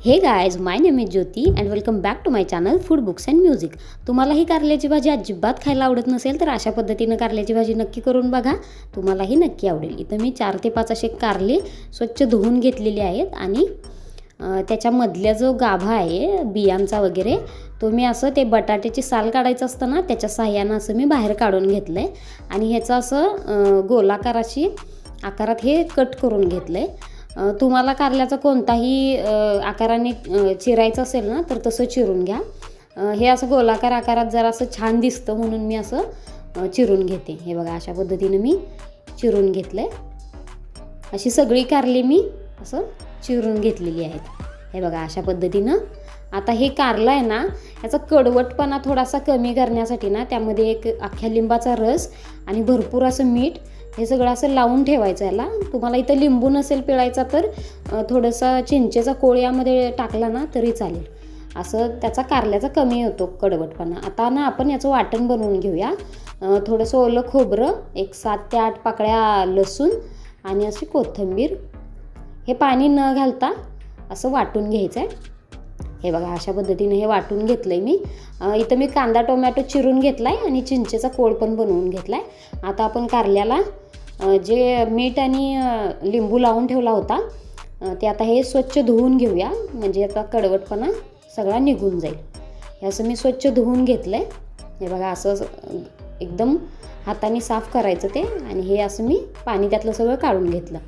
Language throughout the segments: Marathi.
हे guys, my name is Jyoti and welcome back to my channel food books and music. तुम्हाला ही कारल्याची भाजी अजिबात खायला आवडत नसेल तर अशा पद्धतीनं कारल्याची भाजी नक्की करून बघा, तुम्हालाही नक्की आवडेल. इथं मी 4 ते 5 असे कारले स्वच्छ धुवून घेतलेले आहेत आणि त्याच्यामधल्या जो गाभा आहे बियांचा वगैरे तो मी असं ते बटाट्याची साल काढायचं असतं ना त्याच्या साह्यानं असं मी बाहेर काढून घेतलं आहे आणि ह्याचं असं गोलाकार अशी आकारात हे कट करून घेतलं आहे. तुम्हाला कारल्याचा कोणताही आकाराने चिरायचं असेल ना तर तसं चिरून घ्या. हे असं गोलाकार आकारात जरा असं छान दिसतं म्हणून मी असं चिरून घेते. हे बघा, अशा पद्धतीनं मी चिरून घेतलं आहे. अशी सगळी कारली मी असं चिरून घेतलेली आहेत. हे बघा, अशा पद्धतीनं. आता हे कारलं आहे ना, याचा कडवटपणा थोडासा कमी करण्यासाठी ना त्यामध्ये एक अख्ख्या लिंबाचा रस आणि भरपूर असं मीठ हे सगळं असं लावून ठेवायचं. याला तुम्हाला इथं लिंबू नसेल पिळायचा तर थोडंसं चिंचेचा कोळ यामध्ये टाकला ना तरी चालेल. असं त्याचा कारल्याचा कमी होतो कडवटपणा. आता ना आपण याचं वाटण बनवून घेऊया. थोडंसं ओलं खोबरं, एक 7 ते 8 पाकळ्या लसूण आणि अशी कोथिंबीर हे पाणी न घालता असं वाटून घ्यायचं आहे. हे बघा, अशा पद्धतीने हे वाटून घेतलं आहे मी. इथं मी कांदा टोमॅटो चिरून घेतला आहे आणि चिंचेचा कोळ पण बनवून घेतला आहे. आता आपण कारल्याला जे मीठ आणि लिंबू लावून ठेवला होता ते आता हे स्वच्छ धुवून घेऊया, म्हणजे आता कडवटपणा सगळा निघून जाईल. हे असं मी स्वच्छ धुवून घेतलं आहे. हे बघा, असं एकदम हाताने साफ करायचं ते आणि हे असं मी पाणी त्यातलं सगळं काढून घेतलं.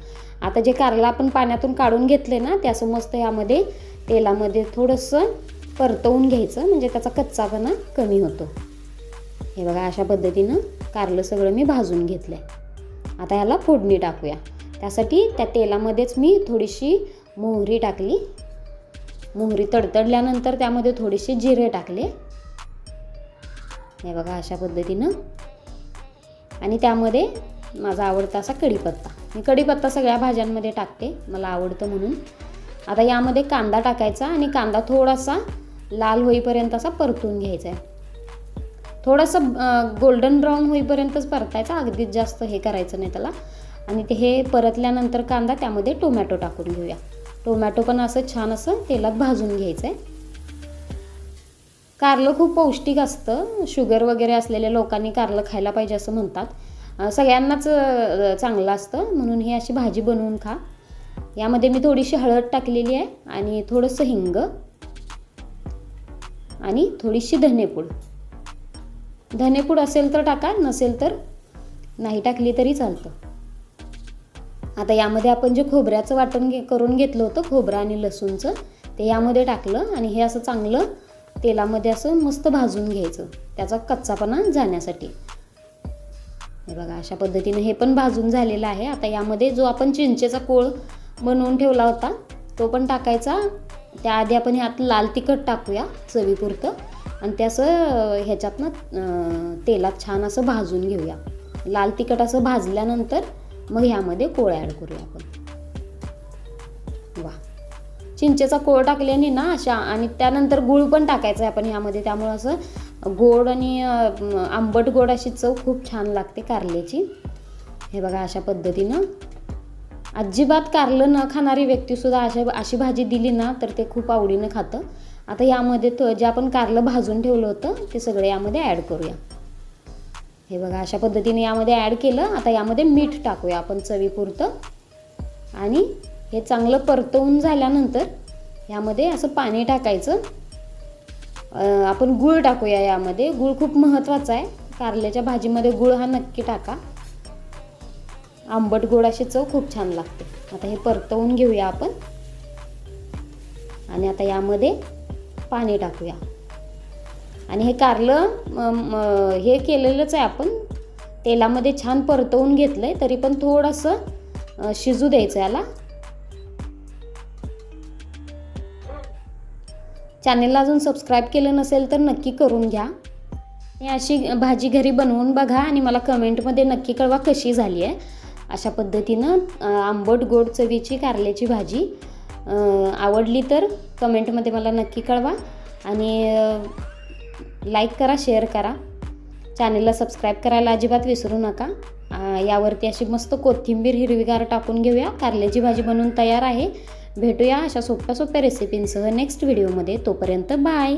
आता जे कारला आपण पाण्यातून काढून घेतले ना ते असं मस्त यामध्ये तेलामध्ये थोडंसं परतवून घ्यायचं, म्हणजे त्याचा कच्चापणा कमी होतो. हे बघा, अशा पद्धतीनं कारलं सगळं मी भाजून घेतलं आहे. आता याला फोडणी टाकूया. त्यासाठी त्या तेलामध्येच मी थोडीशी मोहरी टाकली. मोहरी तडतडल्यानंतर त्यामध्ये थोडेसे जिरे टाकले. हे बघा, अशा पद्धतीनं. आणि त्यामध्ये माझा आवडता असा कढीपत्ता. मी कढीपत्ता सगळ्या भाज्यांमध्ये टाकते, मला आवडतं म्हणून. आता यामध्ये कांदा टाकायचा आणि कांदा थोडासा लाल होईपर्यंत असा परतून घ्यायचा आहे. थोडंसं गोल्डन ब्राऊन होईपर्यंतच परतायचा, अगदीच जास्त हे करायचं नाही त्याला. आणि ते हे परतल्यानंतर कांदा त्यामध्ये टोमॅटो टाकून घेऊया. टोमॅटो पण असं छान असं तेलात भाजून घ्यायचं आहे. कारलं खूप पौष्टिक असतं. शुगर वगैरे असलेल्या लोकांनी कारलं खायला पाहिजे असं म्हणतात. सगळ्यांनाच चांगलं असतं म्हणून ही अशी भाजी बनवून खा. यामध्ये मी थोडीशी हळद टाकलेली आहे आणि थोडंसं हिंग आणि थोडीशी धनेपूड. धनेपूड असेल तर टाका, नसेल तर नाही टाकली तरी चालतं. आता यामध्ये आपण जे खोबऱ्याचं वाटण करून घेतलं होतं, खोबरं आणि लसूणचं, ते यामध्ये टाकलं आणि हे असं चांगलं तेलामध्ये असं मस्त भाजून घ्यायचं, त्याचा कच्चापणा जाण्यासाठी. हे बघा, अशा पद्धतीने हे पण भाजून झालेलं आहे. आता यामध्ये जो आपण चिंचेचा कोळ बनवून ठेवला होता तो पण टाकायचा. त्याआधी आपण ह्यात लाल तिखट टाकूया चवीपुरतं आणि ते असं ह्याच्यातनं तेलात छान असं भाजून घेऊया. लाल तिखट असं भाजल्यानंतर मग ह्यामध्ये कोळ ॲड करूया आपण. वा, चिंचेचा कोळ टाकल्याने ना अशा, आणि त्यानंतर गूळ पण टाकायचं आहे आपण ह्यामध्ये, त्यामुळं असं गोड आणि आंबट गोड अशी चव खूप छान लागते कारल्याची. हे बघा, अशा पद्धतीनं. अजिबात कारलं न खाणारी व्यक्तीसुद्धा अशी भाजी दिली ना तर ते खूप आवडीनं खातं. आता यामध्ये जे आपण कारलं भाजून ठेवलं होतं ते सगळे यामध्ये ॲड करूया. हे बघा, अशा पद्धतीने यामध्ये ॲड केलं. आता यामध्ये मीठ टाकूया आपण चवीपुरतं आणि हे चांगलं परतवून झाल्यानंतर यामध्ये असं पाणी टाकायचं. आपण गूळ टाकूया यामध्ये. गूळ खूप महत्त्वाचा आहे. कारल्याच्या भाजीमध्ये गूळ हा नक्की टाका. आंबट गोड अशी चव खूप छान लागते. आता हे परतवून घेऊया आपण आणि आता यामध्ये पाणी टाकूया. आणि हे कारलं हे केलेलंच आहे आपण, तेलामध्ये छान परतवून घेतलंय, तरी पण थोडंसं शिजू द्यायचं याला. चॅनेलला अजून सबस्क्राईब केलं नसेल तर नक्की करून घ्या. ही अशी भाजी घरी बनवून बघा आणि मला कमेंटमध्ये नक्की कळवा कशी झाली आहे. अशा पद्धतीनं आंबट गोड चवीची कारल्याची भाजी आवडली तर कमेंटमध्ये मला नक्की कळवा आणि लाईक करा, शेअर करा. चॅनेलला सबस्क्राईब करायला अजिबात विसरू नका. यावरती अशी मस्त कोथिंबीर हिरवीगार टाकून घेऊया. कारल्याची भाजी बनवून तयार आहे. भेटूया अशा सोप्या सोप्या रेसिपींसह नेक्स्ट व्हिडिओमध्ये. तोपर्यंत बाय.